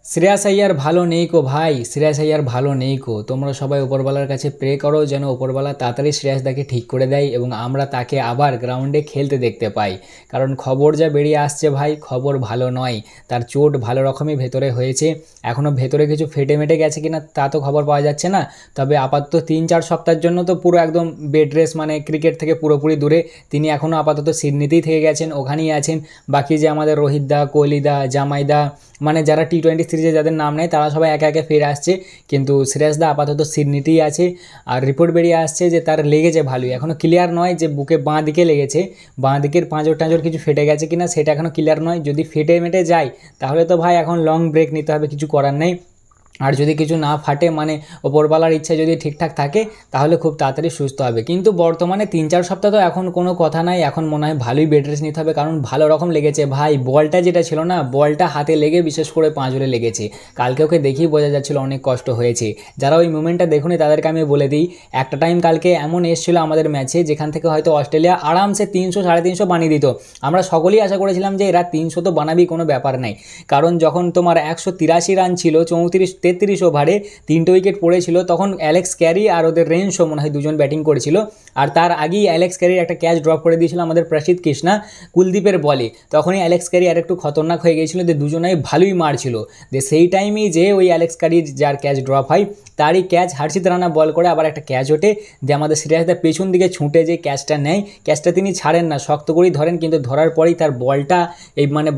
শ্রেয়াস আইয়ার ভালো নেই কো ভাই, শ্রেয়াস আইয়ার ভালো নেই কো। তোমরা সবাই ওপরওয়ালার কাছে প্রে করো যেন ওপরওয়ালা তাড়াতাড়ি শ্রেয়াস দাকে ঠিক করে দেয় এবং আমরা তাকে আবার গ্রাউন্ডে খেলতে দেখতে পাই। কারণ খবর যা বেরিয়ে আসছে ভাই, খবর ভালো নয়। তার চোট ভালো রকমই ভেতরে হয়েছে, এখনও ভেতরে কিছু ফেটে মেটে গেছে কিনা তা তো খবর পাওয়া যাচ্ছে না। তবে আপাতত 3-4 সপ্তাহের জন্য তো পুরো একদম বেড রেস্ট, মানে ক্রিকেট থেকে পুরোপুরি দূরে। তিনি এখনও আপাতত সিডনিতেই থেকে গেছেন, ওখানেই আছেন। বাকি যে আমাদের রোহিত দা, কোহলি দা, জামাই দা, মানে যারা টি-20 সিরিজে যাদের নাম নেয় তারা সবাই একে একে ফিরে আসছে, কিন্তু শ্রেয়াস দা আপাতত সিডনিতেই আছে। আর রিপোর্ট বেরিয়ে আসছে যে তার লেগেছে ভালোই, এখনও ক্লিয়ার নয় যে বুকে বাঁ দিকে লেগেছে, বাঁ দিকের পাঁজর টাঁজর কিছু ফেটে গেছে কিনা সেটা এখনও ক্লিয়ার নয়। যদি ফেটে মেটে যায় তাহলে তো ভাই এখন লং ব্রেক নিতে হবে, কিছু করার নেই। আর যদি কিছু না ফাটে, মানে ওপরওয়ালার ইচ্ছা যদি ঠিকঠাক থাকে তাহলে খুব তাড়াতাড়ি সুস্থ হবে। কিন্তু বর্তমানে 3-4 সপ্তাহ তো এখন কোনো কথা নাই, এখন মনে হয় ভালোই বেড রেস্ট নিতে হবে, কারণ ভালো রকম লেগেছে ভাই। বলটা যেটা ছিল না, বলটা হাতে লেগে বিশেষ করে পাঁজরে লেগেছে। কালকে ওকে দেখেই বোঝা যাচ্ছিলো অনেক কষ্ট হয়েছে। যারা ওই মুভমেন্টটা দেখুনি তাদেরকে আমি বলে দিই, একটা টাইম কালকে এমন এসেছিলো আমাদের ম্যাচে যেখান থেকে হয়তো অস্ট্রেলিয়া আরামসে 300-350 বানিয়ে দিত। আমরা সকলেই আশা করেছিলাম যে এরা 300 তো বানাবি, কোনো ব্যাপার নাই। কারণ যখন তোমার 183 রান ছিল 33 ওভারে, 3টে উইকেট পড়েছিল, তখন অ্যালেক্স ক্যারি আর ওদের রেনশো মনে হয় দুজন ব্যাটিং করেছিল। আর তার আগেই অ্যালেক্স ক্যারির একটা ক্যাচ ড্রপ করে দিয়েছিল আমাদের প্রসিদ্ধ কৃষ্ণা কুলদীপের বলে। তখনই অ্যালেক্স ক্যারি আর একটু খতরনাক হয়ে গিয়েছিল, যে দুজনেই ভালোই মারছিল। যে সেই টাইমেই যে ওই অ্যালেক্স ক্যারির যার ক্যাচ ড্রপ হয় তারই ক্যাচ হার্ষিত রানা বল করে আবার একটা ক্যাচ ওঠে, যে আমাদের শ্রেয়াসদা পেছন দিকে ছুটে যে ক্যাচটা নেয়, ক্যাচটা তিনি ছাড়েন না, শক্ত করেই ধরেন, কিন্তু ধরার পরেই তার বলটা এই মানে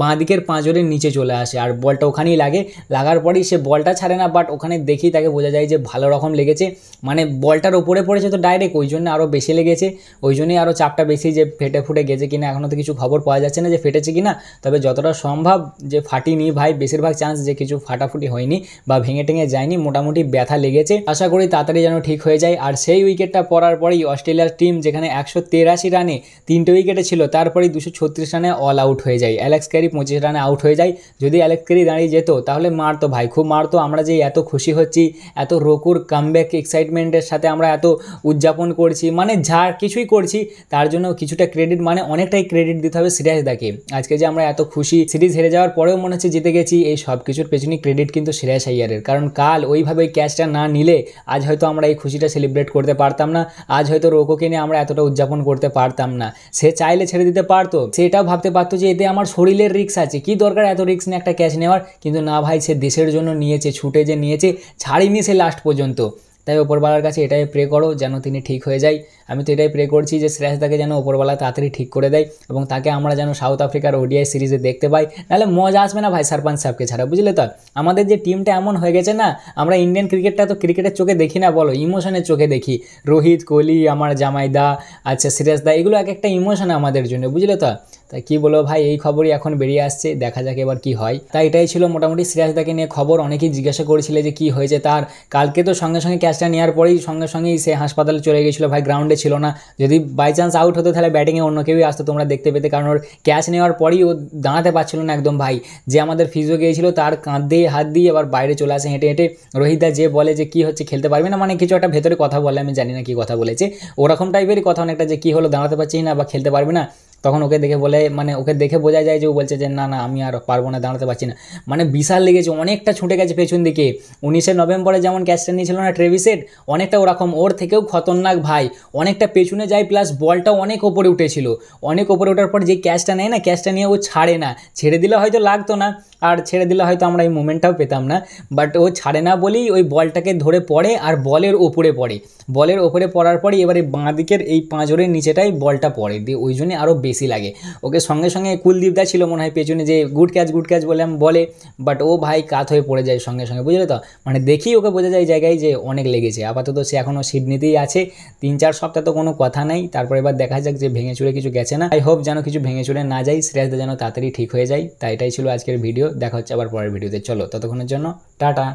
বাঁ দিকের পাঁজরের নিচে চলে আসে আর বলটা ওখানেই লাগে। লাগার পরেই সে বলটা ছাড়ে না, বাট ওখানে দেখেই তাকে বোঝা যায় যে ভালো রকম লেগেছে, মানে বলটার ওপরে পড়েছে তো ডাইরেক্ট, ওই জন্য আরও বেশি লেগেছে, ওই জন্যই আরও চাপটা বেশি। যে ফেটে ফুটে গেছে কিনা এখনও তো কিছু খবর পাওয়া যাচ্ছে না যে ফেটেছে কিনা, তবে যতটা সম্ভব যে ফাটিনি ভাই, বেশিরভাগ চান্স যে কিছু ফাটাফুটি হয়নি বা ভেঙে টেঙে যায়নি, মোটামুটি ব্যথা লেগেছে। আশা করি তাড়াতাড়ি যেন ঠিক হয়ে যায়। আর সেই উইকেটটা পড়ার পরেই অস্ট্রেলিয়ার টিম যেখানে 183 রানে 3টে উইকেটে ছিল, তারপরেই 236 রানে অল আউট হয়ে যায়। অ্যালেক্স ক্যারি 25 রানে আউট হয়ে যায়। যদি অ্যালেক্স ক্যারি দাঁড়িয়ে যেত তাহলে মারতো ভাই, খুব মারতো। আমরা যে এত খুশি হচ্ছি, এত রকুর কামব্যাক এক্সাইটমেন্টের সাথে আমরা এত উদযাপন করছি, মানে যা কিছুই করছি তার জন্য কিছুটা ক্রেডিট, মানে অনেকটাই ক্রেডিট দিতে হবে শ্রেয়াস দাকে। আজকে যে আমরা এত খুশি, সিরিজ হেরে যাওয়ার পরেও মনে হচ্ছে জিতে গেছি, এই সব কিছুর পেছনেই ক্রেডিট কিন্তু শ্রেয়াস আইয়ারের। কারণ কাল ওইভাবে ওই ক্যাচটা না নিলে আজ হয়তো আমরা এই খুশিটা সেলিব্রেট করতে পারতাম না, আজ হয়তো রোকোকে নিয়ে আমরা এতটা উদযাপন করতে পারতাম না। সে চাইলে ছেড়ে দিতে পারতো, সেটাও ভাবতে পারতো যে এতে আমার শরীরের রিস্ক আছে, কি দরকার এত রিস্ক নিয়ে একটা ক্যাচ নেওয়ার। কিন্তু না ভাই, সে দেশের জন্য নিয়েছে, ছুটে যে নিয়েছে, ছাড়িনি সে লাস্ট পর্যন্ত। তাই ওপরওয়ালার কাছে এটাই প্রে করো যেন তিনি ঠিক হয়ে যায়। আমি তো এটাই প্রে করছি যে শ্রেয়াস দাকে যেন ওপরওয়ালা তাড়াতাড়ি ঠিক করে দেয় এবং তাকে আমরা যেন সাউথ আফ্রিকার ওডিআই সিরিজে দেখতে পাই। নাহলে মজা আসবে না ভাই সারপাঞ্চ সাহেবকে ছাড়া, বুঝলে তো। আমাদের যে টিমটা এমন হয়ে গেছে না, আমরা ইন্ডিয়ান ক্রিকেটটা তো ক্রিকেটের চোখে দেখি না, বলো ইমোশনের চোখে দেখি। রোহিত, কোহলি, আমার জামাই দা, আচ্ছা শ্রেয়াস দা, এগুলো এক একটা ইমোশন আমাদের জন্য, বুঝলে তো। তাই কি বলবো ভাই, এই খবরই এখন বেরিয়ে আসছে, দেখা যাক এবার কি হয়। তাই এটাই ছিল মোটামুটি শ্রেয়াস দাকে নিয়ে খবর। অনেকেই জিজ্ঞাসা করেছিলে যে কি হয়েছে তার। কালকে তো সঙ্গে সঙ্গে ক্যাচটা নেওয়ার পরেই সঙ্গে সঙ্গেই সে হাসপাতালে চলে গিয়েছিলো ভাই, গ্রাউন্ডে ছিল না। যদি বাই চান্স আউট হতো তাহলে ব্যাটিংয়ে অন্য কেউই আসতো, তোমরা দেখতে পেতে, কারণ ওর ক্যাচ নেওয়ার পরেই ও দাঁড়াতে পারছিল না একদম ভাই। যে আমাদের ফিজিও গিয়েছিল তার কাঁধে হাত দিয়ে আবার বাইরে চলে আসে হেঁটে হেঁটে। রোহিত দা যে বলে যে কি হচ্ছে, খেলতে পারবে না, মানে কিছু একটা ভেতরে কথা বলে, আমি জানি না কি কথা বলেছে, ওরকম টাইপেরই কথা অনেকটা, যে কি হলো দাঁড়াতে পারছি না বা খেলতে পারবে না। তখন ওকে দেখে বলে, মানে ওকে দেখে বোঝা যায় যে ও বলছে যে না না আমি আর পারবো না, দাঁড়াতে পারছি না। মানে বিশাল লেগেছে, অনেকটা ছুটে গেছে পেছন দিকে। 19শে নভেম্বরে যেমন ক্যাচটা নিয়েছিল না ট্রেভিসের, অনেকটা ওরকম, ওর থেকেও খতরনাক ভাই। অনেকটা পেছনে যায়, প্লাস বলটাও অনেক ওপরে উঠেছিল। অনেক ওপরে ওঠার পর যে ক্যাচটা নেয় না, ক্যাচটা নিয়ে ও ছাড়ে না। ছেড়ে দিলে হয়তো লাগতো না, আর ছেড়ে দিলে হয়তো আমরা এই মোমেন্টটাও পেতাম না, বাট ও ছাড়ে না বলেই ওই বলটাকে ধরে পড়ে আর বলের ওপরে পড়ে। বলের ওপরে পড়ার পরে এবারে বাঁ দিকের এই পাঁজরের নিচেটাই বলটা পড়ে দিয়ে, ওই জন্যে আরও বেশি লাগে ওকে। সঙ্গে সঙ্গে কুলদীপ দা ছিল মনে হয় পেছনে, যে গুড ক্যাচ বলে বলে, বাট ও ভাই কাত হয়ে পড়ে যায় সঙ্গে সঙ্গে, বুঝলে তো। মানে দেখি ওকে বোঝা যায় জায়গায় যে অনেক লেগেছে। আপাতত সে এখনও সিডনিতেই আছে, 3-4 সপ্তাহ তো কোনো কথা নাই, তারপর এবার দেখা যাক যে ভেঙে চুরে কিছু গেছে না। আই হোপ যেন কিছু ভেঙে চুরে না যায়, শ্রেয়াস দা যেন তাড়াতাড়ি ঠিক হয়ে যায়। তাই এটাই ছিল আজকের ভিডিও, দেখা হচ্ছে আবার পরের ভিডিওতে। চলো ততক্ষণের জন্য টাটা।